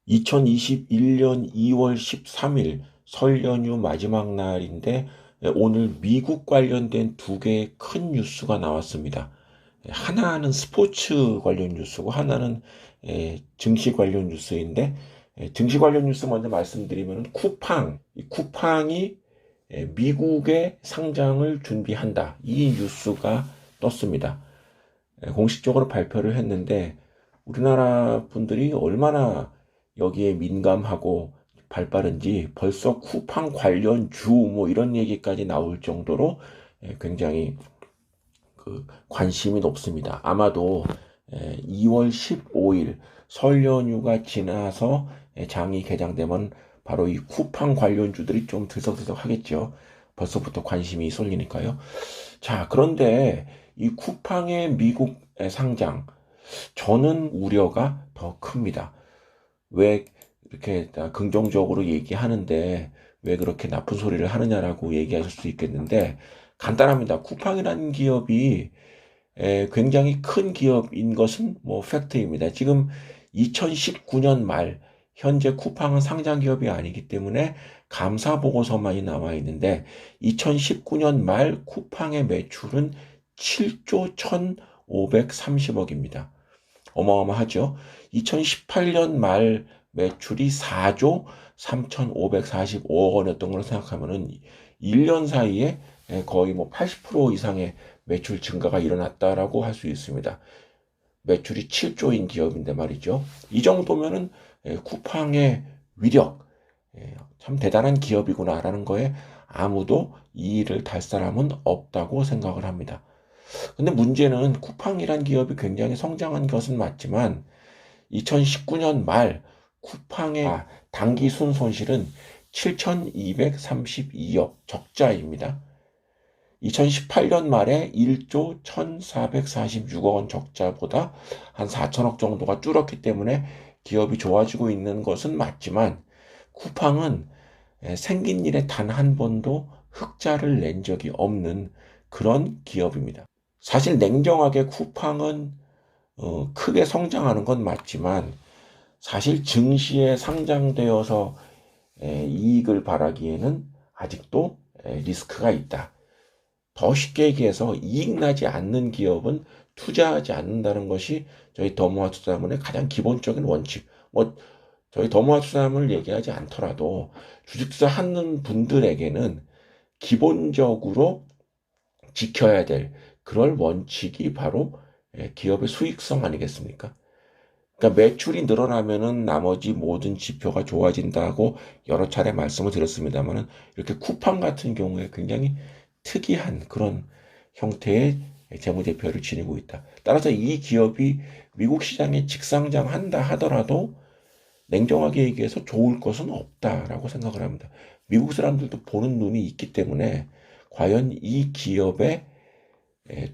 2021년 2월 13일 설 연휴 마지막 날인데 오늘 미국 관련된 두 개의 큰 뉴스가 나왔습니다. 하나는 스포츠 관련 뉴스고 하나는 증시 관련 뉴스인데 증시 관련 뉴스 먼저 말씀드리면 쿠팡이 미국의 상장을 준비한다. 이 뉴스가 떴습니다. 공식적으로 발표를 했는데 우리나라 분들이 얼마나 여기에 민감하고 발빠른지 벌써 쿠팡 관련 주 뭐 이런 얘기까지 나올 정도로 굉장히 관심이 높습니다. 아마도 2월 15일 설 연휴가 지나서 장이 개장되면 바로 이 쿠팡 관련주들이 좀 들썩들썩 하겠죠. 벌써부터 관심이 쏠리니까요. 자, 그런데 이 쿠팡의 미국 상장, 저는 우려가 더 큽니다. 왜 이렇게 긍정적으로 얘기하는데 왜 그렇게 나쁜 소리를 하느냐라고 얘기하실 수 있겠는데 간단합니다. 쿠팡이라는 기업이 굉장히 큰 기업인 것은 뭐 팩트입니다. 지금 2019년 말 현재 쿠팡은 상장 기업이 아니기 때문에 감사 보고서만이 나와 있는데 2019년 말 쿠팡의 매출은 7조 1,530억입니다. 어마어마하죠. 2018년 말 매출이 4조 3,545억 원이었던 걸로 생각하면은 1년 사이에 거의 뭐 80% 이상의 매출 증가가 일어났다라고 할 수 있습니다. 매출이 7조인 기업인데 말이죠. 이 정도면은 쿠팡의 위력, 참 대단한 기업이구나라는 거에 아무도 이의를 달 사람은 없다고 생각을 합니다. 근데 문제는 쿠팡이란 기업이 굉장히 성장한 것은 맞지만 2019년 말 쿠팡의 당기 순손실은 7,232억 적자입니다. 2018년 말에 1조 1,446억 원 적자보다 한 4천억 정도가 줄었기 때문에 기업이 좋아지고 있는 것은 맞지만 쿠팡은 생긴 일에 단 한 번도 흑자를 낸 적이 없는 그런 기업입니다. 사실 냉정하게 쿠팡은 크게 성장하는 건 맞지만 사실 증시에 상장되어서 이익을 바라기에는 아직도 리스크가 있다. 더 쉽게 얘기해서 이익 나지 않는 기업은 투자하지 않는다는 것이 저희 더모아 투자문의 가장 기본적인 원칙. 뭐 저희 더모아 투자문을 얘기하지 않더라도 주식 투자하는 분들에게는 기본적으로 지켜야 될 그럴 원칙이 바로 기업의 수익성 아니겠습니까? 그러니까 매출이 늘어나면은 나머지 모든 지표가 좋아진다고 여러 차례 말씀을 드렸습니다만은 이렇게 쿠팡 같은 경우에 굉장히 특이한 그런 형태의 재무제표를 지니고 있다. 따라서 이 기업이 미국 시장에 직상장한다 하더라도 냉정하게 얘기해서 좋을 것은 없다라고 생각을 합니다. 미국 사람들도 보는 눈이 있기 때문에 과연 이 기업에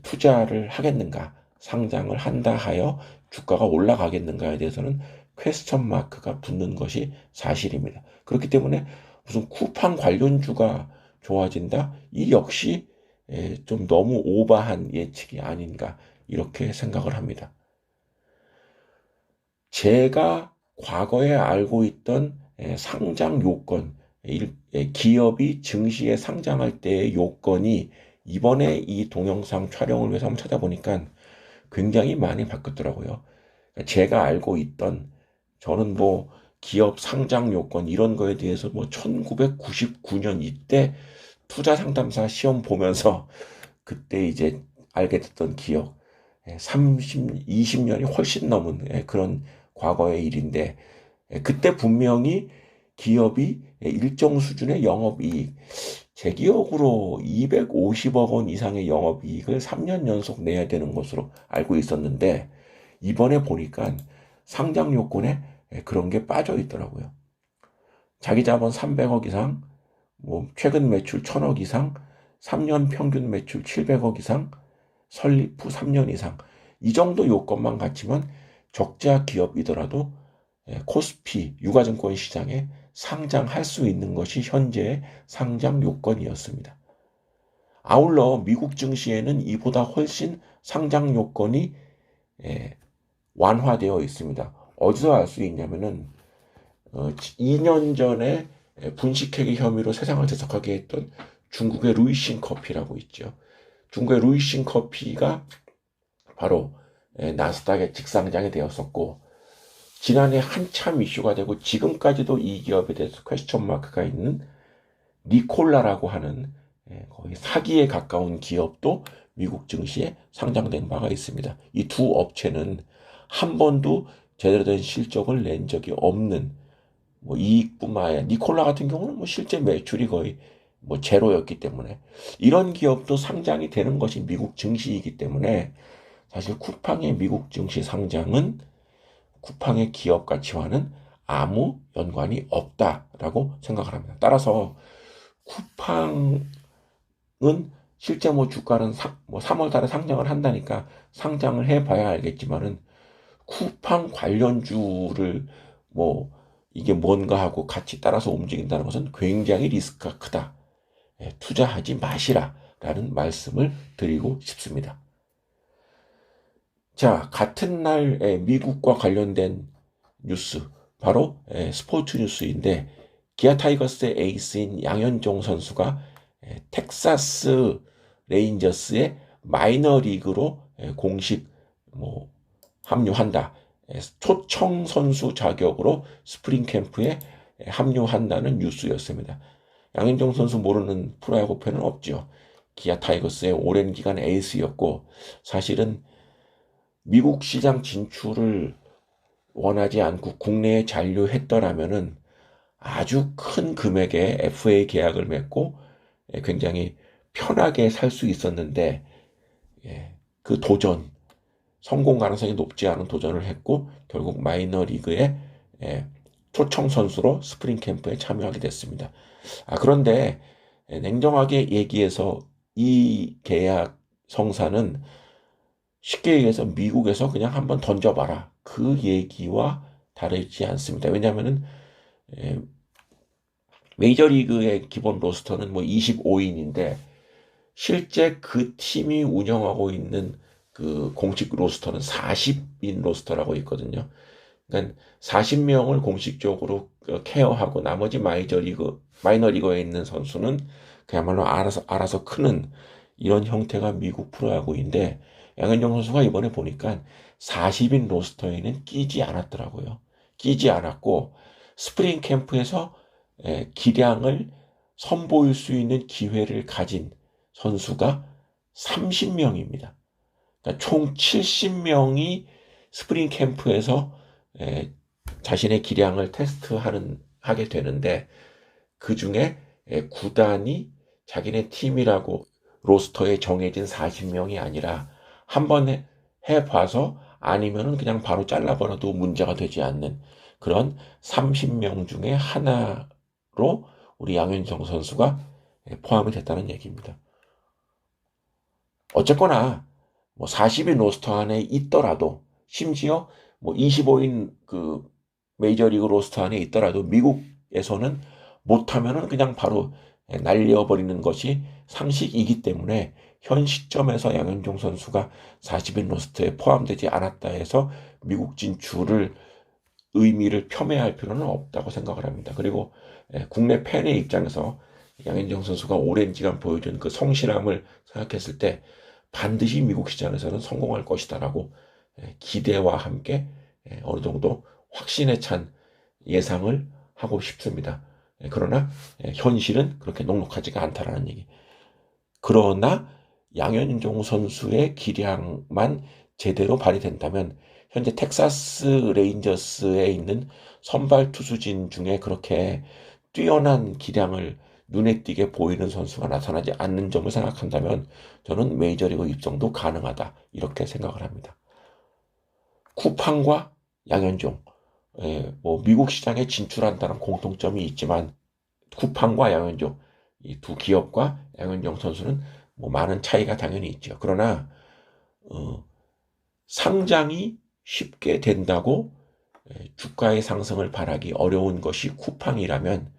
투자를 하겠는가, 상장을 한다 하여 주가가 올라가겠는가에 대해서는 퀘스천 마크가 붙는 것이 사실입니다. 그렇기 때문에 무슨 쿠팡 관련주가 좋아진다? 이 역시 좀 너무 오버한 예측이 아닌가 이렇게 생각을 합니다. 제가 과거에 알고 있던 상장 요건, 기업이 증시에 상장할 때의 요건이 이번에 이 동영상 촬영을 위해서 한번 찾아보니까 굉장히 많이 바뀌었더라고요. 제가 알고 있던 저는 뭐 기업 상장 요건 이런 거에 대해서 뭐 1999년 이때 투자 상담사 시험 보면서 그때 이제 알게 됐던 기억 20년이 훨씬 넘은 그런 과거의 일인데 그때 분명히 기업이 일정 수준의 영업이익 제 기억으로 250억 원 이상의 영업이익을 3년 연속 내야 되는 것으로 알고 있었는데 이번에 보니까 상장 요건에 그런 게 빠져 있더라고요. 자기 자본 300억 이상, 뭐 최근 매출 1000억 이상, 3년 평균 매출 700억 이상, 설립 후 3년 이상 이 정도 요건만 갖추면 적자 기업이더라도 코스피 유가증권 시장에 상장할 수 있는 것이 현재의 상장 요건이었습니다. 아울러 미국 증시에는 이보다 훨씬 상장 요건이 완화되어 있습니다. 어디서 알 수 있냐면은 2년 전에 분식회계 혐의로 세상을 대적하게 했던 중국의 루이싱 커피라고 있죠. 중국의 루이싱 커피가 바로 나스닥에 직상장이 되었었고, 지난해 한참 이슈가 되고 지금까지도 이 기업에 대해서 퀘스천 마크가 있는 니콜라라고 하는 거의 사기에 가까운 기업도 미국 증시에 상장된 바가 있습니다. 이 두 업체는 한 번도 제대로 된 실적을 낸 적이 없는, 뭐 이익뿐만 아니라 니콜라 같은 경우는 뭐 실제 매출이 거의 뭐 제로였기 때문에, 이런 기업도 상장이 되는 것이 미국 증시이기 때문에 사실 쿠팡의 미국 증시 상장은 쿠팡의 기업 가치와는 아무 연관이 없다라고 생각을 합니다. 따라서 쿠팡은 실제 뭐 주가는 뭐 3월 달에 상장을 한다니까 상장을 해봐야 알겠지만은, 쿠팡 관련주를 뭐 이게 뭔가 하고 같이 따라서 움직인다는 것은 굉장히 리스크가 크다. 투자하지 마시라라는 말씀을 드리고 싶습니다. 자, 같은 날 미국과 관련된 뉴스, 바로 스포츠 뉴스인데, 기아 타이거스의 에이스인 양현종 선수가 텍사스 레인저스의 마이너 리그로 공식 뭐 합류한다. 초청 선수 자격으로 스프링 캠프에 합류한다는 뉴스였습니다. 양현종 선수 모르는 프로야구 팬은 없죠. 기아 타이거스의 오랜 기간 에이스였고, 사실은 미국 시장 진출을 원하지 않고 국내에 잔류했더라면은 아주 큰 금액의 FA 계약을 맺고 굉장히 편하게 살 수 있었는데, 그 도전, 성공 가능성이 높지 않은 도전을 했고 결국 마이너 리그의 초청 선수로 스프링 캠프에 참여하게 됐습니다. 그런데 냉정하게 얘기해서 이 계약 성사는 쉽게 얘기해서 미국에서 그냥 한번 던져봐라, 그 얘기와 다르지 않습니다. 왜냐하면은 메이저리그의 기본 로스터는 뭐 25인인데 실제 그 팀이 운영하고 있는 그 공식 로스터는 40인 로스터라고 있거든요. 그러니까 40명을 공식적으로 케어하고 나머지 마이너리그에 있는 선수는 그야말로 알아서 크는 이런 형태가 미국 프로야구인데, 양현종 선수가 이번에 보니까 40인 로스터에는 끼지 않았더라고요. 끼지 않았고 스프링 캠프에서 기량을 선보일 수 있는 기회를 가진 선수가 30명입니다. 그러니까 총 70명이 스프링 캠프에서 자신의 기량을 하게 되는데, 그 중에 구단이 자기네 팀이라고 로스터에 정해진 40명이 아니라 한번 해봐서 아니면은 그냥 바로 잘라버려도 문제가 되지 않는 그런 30명 중에 하나로 우리 양현종 선수가 포함이 됐다는 얘기입니다. 어쨌거나 뭐 40인 로스터 안에 있더라도, 심지어 뭐 25인 그 메이저리그 로스터 안에 있더라도 미국에서는 못하면은 그냥 바로 날려버리는 것이 상식이기 때문에 현 시점에서 양현종 선수가 40인 로스터에 포함되지 않았다 해서 미국 진출을 의미를 폄훼할 필요는 없다고 생각을 합니다. 그리고 국내 팬의 입장에서 양현종 선수가 오랜 기간 보여준 그 성실함을 생각했을 때 반드시 미국 시장에서는 성공할 것이다라고 기대와 함께 어느 정도 확신에 찬 예상을 하고 싶습니다. 그러나 현실은 그렇게 녹록하지가 않다라는 얘기. 그러나 양현종 선수의 기량만 제대로 발휘된다면 현재 텍사스 레인저스에 있는 선발 투수진 중에 그렇게 뛰어난 기량을 눈에 띄게 보이는 선수가 나타나지 않는 점을 생각한다면 저는 메이저리그 입성도 가능하다, 이렇게 생각을 합니다. 쿠팡과 양현종, 뭐 미국 시장에 진출한다는 공통점이 있지만 쿠팡과 양현종, 이 두 기업과 양현종 선수는 뭐 많은 차이가 당연히 있죠. 그러나 상장이 쉽게 된다고 주가의 상승을 바라기 어려운 것이 쿠팡이라면,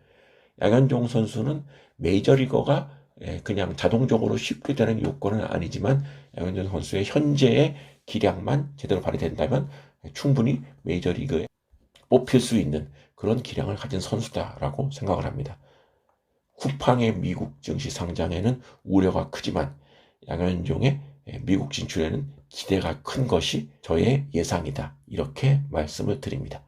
양현종 선수는 메이저리거가 그냥 자동적으로 쉽게 되는 요건은 아니지만 양현종 선수의 현재의 기량만 제대로 발휘된다면 충분히 메이저리그에 뽑힐 수 있는 그런 기량을 가진 선수다라고 생각을 합니다. 쿠팡의 미국 증시 상장에는 우려가 크지만 양현종의 미국 진출에는 기대가 큰 것이 저의 예상이다. 이렇게 말씀을 드립니다.